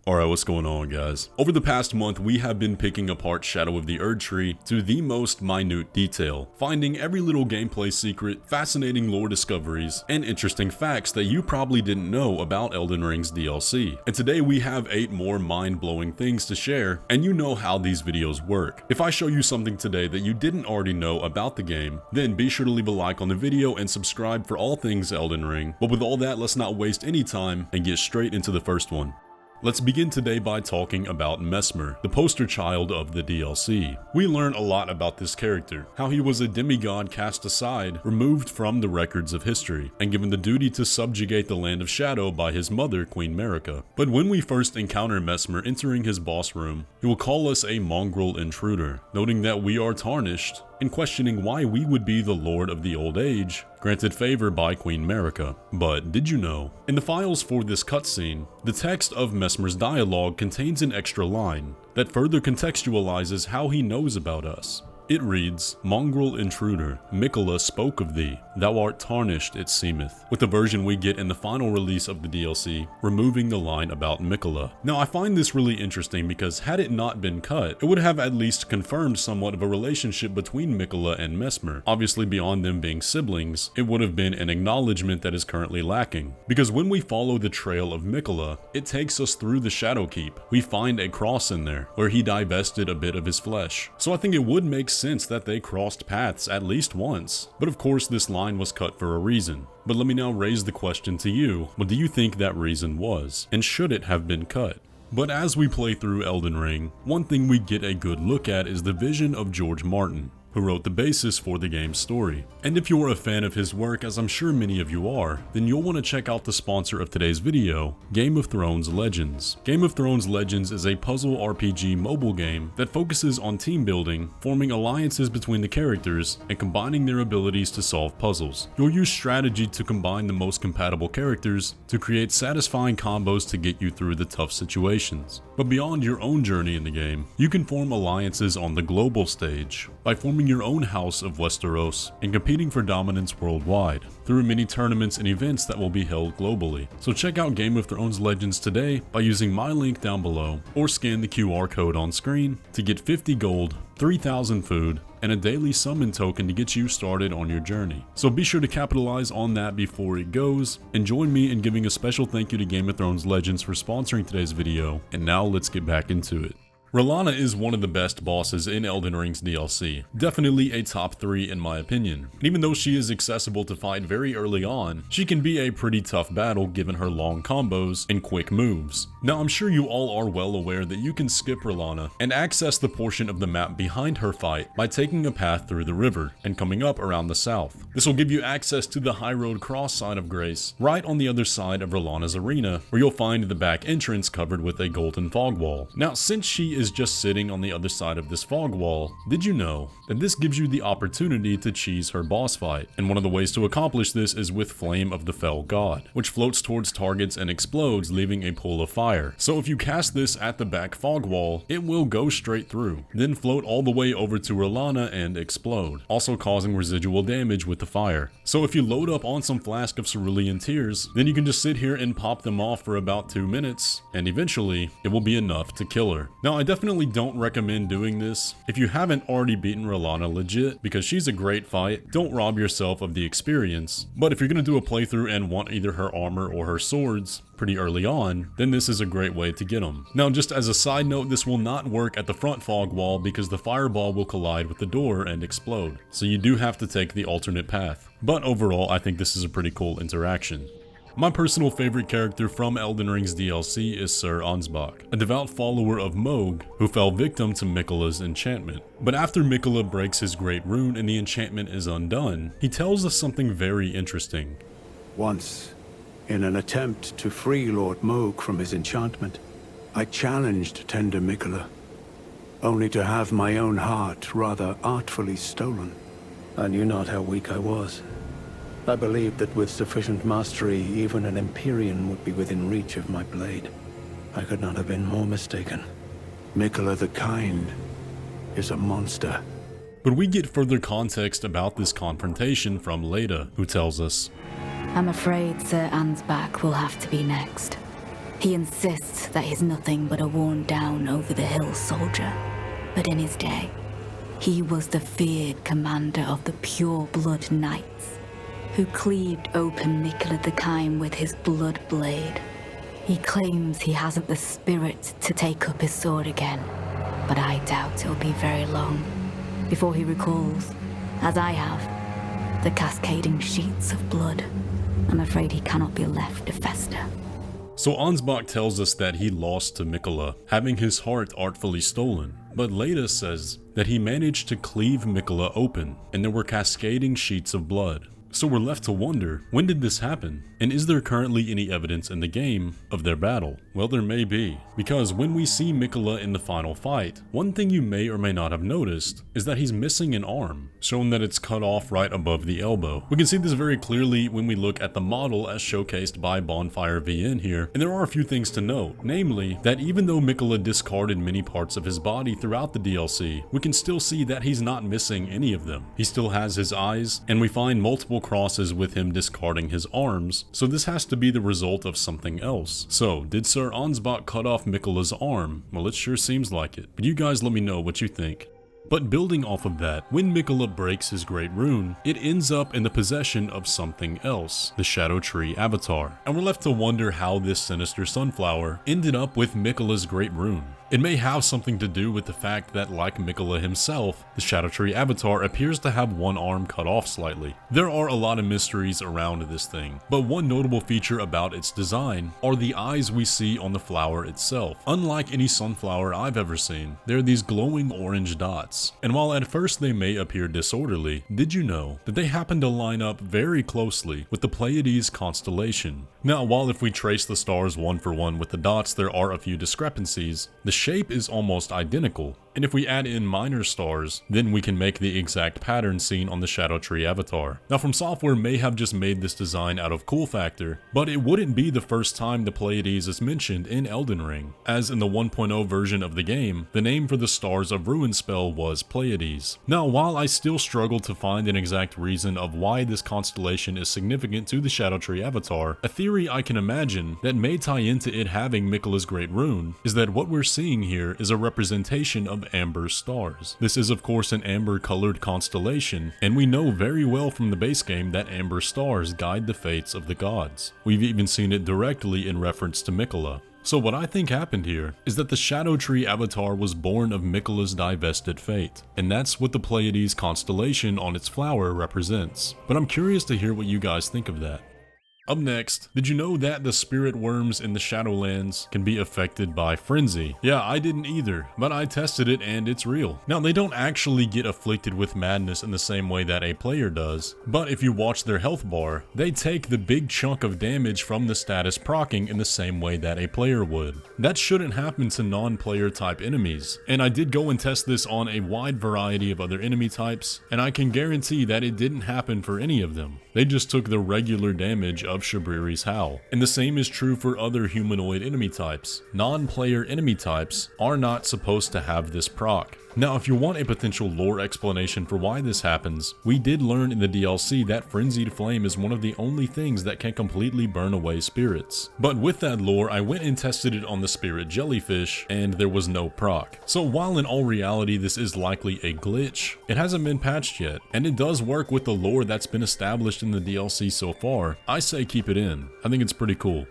Alright, what's going on, guys? Over the past month, we have been picking apart Shadow of the Erdtree to the most minute detail, finding every little gameplay secret, fascinating lore discoveries, and interesting facts that you probably didn't know about Elden Ring's DLC. And today we have 8 more mind-blowing things to share, and you know how these videos work. If I show you something today that you didn't already know about the game, then be sure to leave a like on the video and subscribe for all things Elden Ring. But with all that, let's not waste any time and get straight into the first one. Let's begin today by talking about Messmer, the poster child of the DLC. We learn a lot about this character, how he was a demigod cast aside, removed from the records of history, and given the duty to subjugate the land of Shadow by his mother, Queen Marika. But when we first encounter Messmer entering his boss room, he will call us a mongrel intruder, noting that we are tarnished, and questioning why we would be the Lord of the Old Age, granted favor by Queen Marika. But did you know? In the files for this cutscene, the text of Messmer's dialogue contains an extra line that further contextualizes how he knows about us. It reads, "Mongrel intruder, Miquella spoke of thee, thou art tarnished it seemeth," with the version we get in the final release of the DLC, removing the line about Miquella. Now I find this really interesting because had it not been cut, it would have at least confirmed somewhat of a relationship between Miquella and Messmer. Obviously beyond them being siblings, it would have been an acknowledgement that is currently lacking. Because when we follow the trail of Miquella, it takes us through the Shadow Keep. We find a cross in there, where he divested a bit of his flesh. So I think it would make sense that they crossed paths at least once. But of course this line was cut for a reason. But let me now raise the question to you, what do you think that reason was? And should it have been cut? But as we play through Elden Ring, one thing we get a good look at is the vision of George Martin, who wrote the basis for the game's story. And if you're a fan of his work, as I'm sure many of you are, then you'll want to check out the sponsor of today's video, Game of Thrones Legends. Game of Thrones Legends is a puzzle RPG mobile game that focuses on team building, forming alliances between the characters, and combining their abilities to solve puzzles. You'll use strategy to combine the most compatible characters to create satisfying combos to get you through the tough situations. But beyond your own journey in the game, you can form alliances on the global stage by forming your own House of Westeros and competing for dominance worldwide through many tournaments and events that will be held globally. So check out Game of Thrones Legends today by using my link down below or scan the QR code on screen to get 50 gold, 3,000 food, and a daily summon token to get you started on your journey. So be sure to capitalize on that before it goes, and join me in giving a special thank you to Game of Thrones Legends for sponsoring today's video, and now let's get back into it. Rellana is one of the best bosses in Elden Ring's DLC, definitely a top 3 in my opinion. And even though she is accessible to fight very early on, she can be a pretty tough battle given her long combos and quick moves. Now I'm sure you all are well aware that you can skip Rellana and access the portion of the map behind her fight by taking a path through the river and coming up around the south. This will give you access to the High Road Cross Sign of Grace right on the other side of Rellana's arena, where you'll find the back entrance covered with a golden fog wall. Now since she is just sitting on the other side of this fog wall, did you know that this gives you the opportunity to cheese her boss fight? And one of the ways to accomplish this is with Flame of the Fell God, which floats towards targets and explodes, leaving a pool of fire. So if you cast this at the back fog wall, it will go straight through, then float all the way over to Rellana and explode, also causing residual damage with the fire. So if you load up on some Flask of Cerulean Tears, then you can just sit here and pop them off for about 2 minutes, and eventually it will be enough to kill her. Now I definitely don't recommend doing this if you haven't already beaten Rellana legit, because she's a great fight. Don't rob yourself of the experience. But if you're going to do a playthrough and want either her armor or her swords pretty early on, then this is a great way to get them. Now just as a side note, this will not work at the front fog wall because the fireball will collide with the door and explode. So you do have to take the alternate path. But overall, I think this is a pretty cool interaction. My personal favorite character from Elden Ring's DLC is Sir Ansbach, a devout follower of Mohg who fell victim to Miquella's enchantment. But after Miquella breaks his great rune and the enchantment is undone, he tells us something very interesting. Once, in an attempt to free Lord Mohg from his enchantment, I challenged tender Miquella, only to have my own heart rather artfully stolen. I knew not how weak I was. I believed that with sufficient mastery, even an Empyrean would be within reach of my blade. I could not have been more mistaken. Miquella the Kind is a monster. But we get further context about this confrontation from Leda, who tells us, I'm afraid Sir Ansbach will have to be next. He insists that he's nothing but a worn-down, over-the-hill soldier. But in his day, he was the feared commander of the pure-blood knights, who cleaved open Miquella the Kime with his blood blade. He claims he hasn't the spirit to take up his sword again, but I doubt it'll be very long before he recalls, as I have, the cascading sheets of blood. I'm afraid he cannot be left to fester. So Ansbach tells us that he lost to Miquella, having his heart artfully stolen. But Leda says that he managed to cleave Miquella open, and there were cascading sheets of blood. So we're left to wonder, when did this happen? And is there currently any evidence in the game of their battle? Well, there may be, because when we see Miquella in the final fight, one thing you may or may not have noticed is that he's missing an arm, showing that it's cut off right above the elbow. We can see this very clearly when we look at the model as showcased by Bonfire VN here, and there are a few things to note, namely that even though Miquella discarded many parts of his body throughout the DLC, we can still see that he's not missing any of them. He still has his eyes, and we find multiple crosses with him discarding his arms, so this has to be the result of something else. So, did Sir Ansbach cut off Miquella's arm? Well, it sure seems like it. But you guys let me know what you think. But building off of that, when Miquella breaks his Great Rune, it ends up in the possession of something else, the Scadutree avatar. And we're left to wonder how this sinister sunflower ended up with Miquella's Great Rune. It may have something to do with the fact that, like Miquella himself, the Scadutree avatar appears to have one arm cut off slightly. There are a lot of mysteries around this thing, but one notable feature about its design are the eyes we see on the flower itself. Unlike any sunflower I've ever seen, there are these glowing orange dots. And while at first they may appear disorderly, did you know that they happen to line up very closely with the Pleiades constellation? Now, while if we trace the stars one for one with the dots, there are a few discrepancies, the shape is almost identical, and if we add in minor stars, then we can make the exact pattern seen on the Scadutree avatar. Now, FromSoftware may have just made this design out of cool factor, but it wouldn't be the first time the Pleiades is mentioned in Elden Ring, as in the 1.0 version of the game, the name for the Stars of Ruin spell was Pleiades. Now, while I still struggle to find an exact reason of why this constellation is significant to the Scadutree avatar, a theory I can imagine that may tie into it having Miquella's Great Rune is that what we're seeing here is a representation of amber stars. This is of course an amber colored constellation, and we know very well from the base game that amber stars guide the fates of the gods. We've even seen it directly in reference to Miquella. So what I think happened here is that the Scadutree avatar was born of Miquella's divested fate, and that's what the Pleiades constellation on its flower represents. But I'm curious to hear what you guys think of that. Up next, did you know that the spirit worms in the Shadowlands can be affected by frenzy? Yeah, I didn't either, but I tested it and it's real. Now, they don't actually get afflicted with madness in the same way that a player does, but if you watch their health bar, they take the big chunk of damage from the status proccing in the same way that a player would. That shouldn't happen to non-player type enemies, and I did go and test this on a wide variety of other enemy types, and I can guarantee that it didn't happen for any of them. They just took the regular damage of Shabriri's Howl. And the same is true for other humanoid enemy types. Non-player enemy types are not supposed to have this proc. Now, if you want a potential lore explanation for why this happens, we did learn in the DLC that Frenzied Flame is one of the only things that can completely burn away spirits. But with that lore, I went and tested it on the spirit jellyfish, and there was no proc. So while in all reality this is likely a glitch, it hasn't been patched yet, and it does work with the lore that's been established in the DLC so far. I say keep it in. I think it's pretty cool.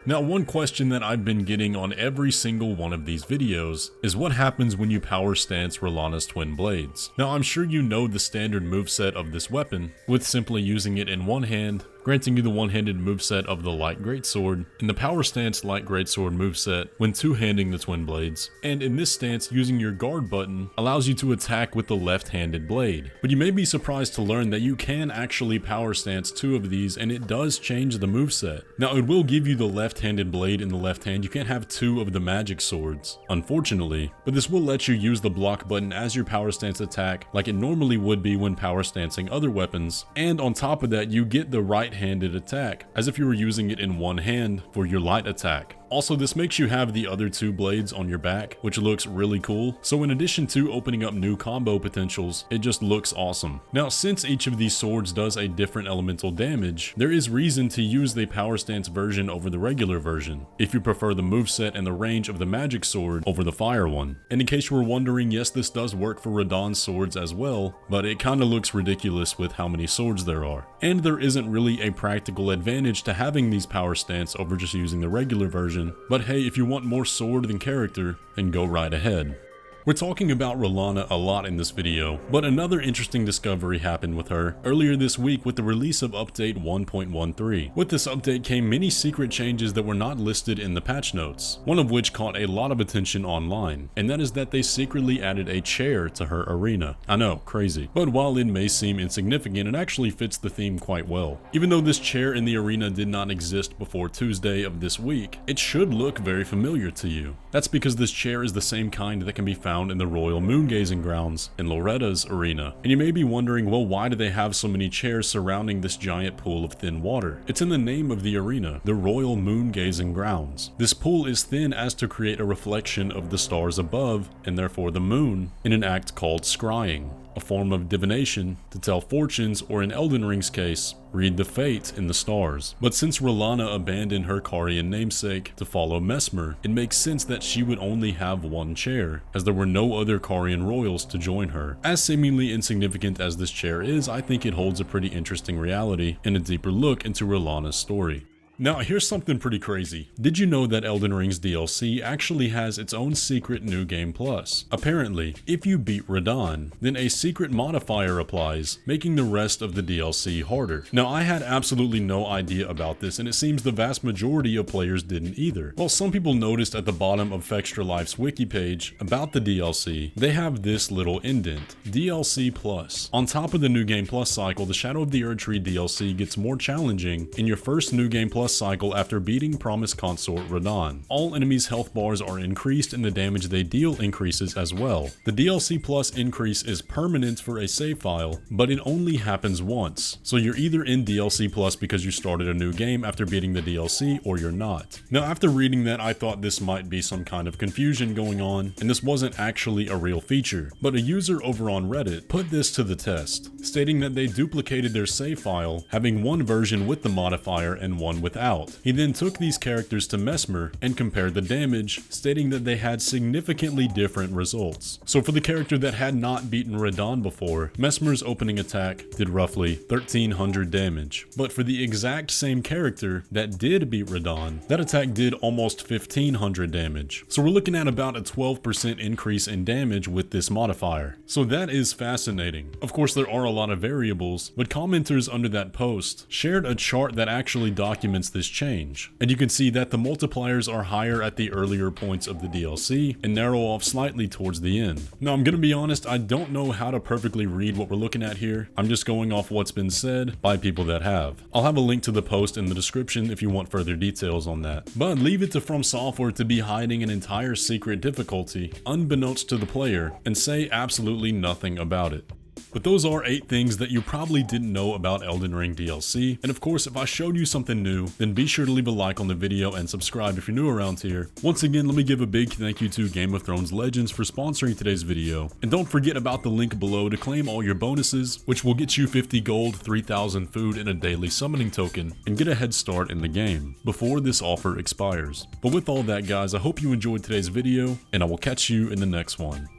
Now, one question that I've been getting on every single one of these videos is what happens when you power stance Rellana's twin blades. Now, I'm sure you know the standard moveset of this weapon, with simply using it in one hand, granting you the one-handed moveset of the light greatsword, and the power stance light greatsword moveset when two-handing the twin blades, and in this stance using your guard button allows you to attack with the left-handed blade. But you may be surprised to learn that you can actually power stance two of these, and it does change the moveset. Now, it will give you the left-handed blade in the left hand. You can't have two of the magic swords, unfortunately, but this will let you use the block button as your power stance attack like it normally would be when power stancing other weapons, and on top of that you get the right-handed attack as if you were using it in one hand for your light attack. Also, this makes you have the other 2 blades on your back, which looks really cool. So in addition to opening up new combo potentials, it just looks awesome. Now, since each of these swords does a different elemental damage, there is reason to use the power stance version over the regular version, if you prefer the moveset and the range of the magic sword over the fire one. And in case you were wondering, yes, this does work for Radahn's swords as well, but it kinda looks ridiculous with how many swords there are. And there isn't really a practical advantage to having these power stance over just using the regular version, but hey, if you want more sword than character, then go right ahead. We're talking about Rellana a lot in this video, but another interesting discovery happened with her earlier this week with the release of update 1.13. With this update came many secret changes that were not listed in the patch notes, one of which caught a lot of attention online, and that is that they secretly added a chair to her arena. I know, crazy, but while it may seem insignificant, it actually fits the theme quite well. Even though this chair in the arena did not exist before Tuesday of this week, it should look very familiar to you. That's because this chair is the same kind that can be found in the Royal Moongazing Grounds in Loretta's arena. And you may be wondering, well, why do they have so many chairs surrounding this giant pool of thin water? It's in the name of the arena, the Royal Moongazing Grounds. This pool is thin as to create a reflection of the stars above, and therefore the moon, in an act called Scrying, a form of divination to tell fortunes, or in Elden Ring's case, read the fate in the stars. But since Rellana abandoned her Carian namesake to follow Messmer, it makes sense that she would only have one chair, as there were no other Carian royals to join her. As seemingly insignificant as this chair is, I think it holds a pretty interesting reality and a deeper look into Rellana's story. Now, here's something pretty crazy. Did you know that Elden Ring's DLC actually has its own secret New Game Plus? Apparently, if you beat Radahn, then a secret modifier applies, making the rest of the DLC harder. Now, I had absolutely no idea about this, and it seems the vast majority of players didn't either. Well, some people noticed at the bottom of Fextra Life's wiki page about the DLC, they have this little indent, DLC Plus. On top of the New Game Plus cycle, the Shadow of the Erdtree DLC gets more challenging in your first New Game Plus cycle after beating Promised Consort Radahn. All enemies' health bars are increased and the damage they deal increases as well. The DLC Plus increase is permanent for a save file, but it only happens once. So you're either in DLC Plus because you started a new game after beating the DLC, or you're not. Now, after reading that, I thought this might be some kind of confusion going on, and this wasn't actually a real feature. But a user over on Reddit put this to the test, stating that they duplicated their save file, having one version with the modifier and one without. He then took these characters to Messmer and compared the damage, stating that they had significantly different results. So for the character that had not beaten Radahn before, Messmer's opening attack did roughly 1300 damage. But for the exact same character that did beat Radahn, that attack did almost 1500 damage. So we're looking at about a 12% increase in damage with this modifier. So that is fascinating. Of course, there are a lot of variables, but commenters under that post shared a chart that actually documents this change, and you can see that the multipliers are higher at the earlier points of the DLC and narrow off slightly towards the end. Now, I'm gonna be honest, I don't know how to perfectly read what we're looking at here. I'm just going off what's been said by people that have. I'll have a link to the post in the description if you want further details on that. But leave it to FromSoftware to be hiding an entire secret difficulty unbeknownst to the player and say absolutely nothing about it. But those are 8 things that you probably didn't know about Elden Ring DLC, and of course, if I showed you something new, then be sure to leave a like on the video and subscribe if you're new around here. Once again, let me give a big thank you to Game of Thrones Legends for sponsoring today's video, and don't forget about the link below to claim all your bonuses, which will get you 50 gold, 3000 food, and a daily summoning token, and get a head start in the game, before this offer expires. But with all that guys, I hope you enjoyed today's video, and I will catch you in the next one.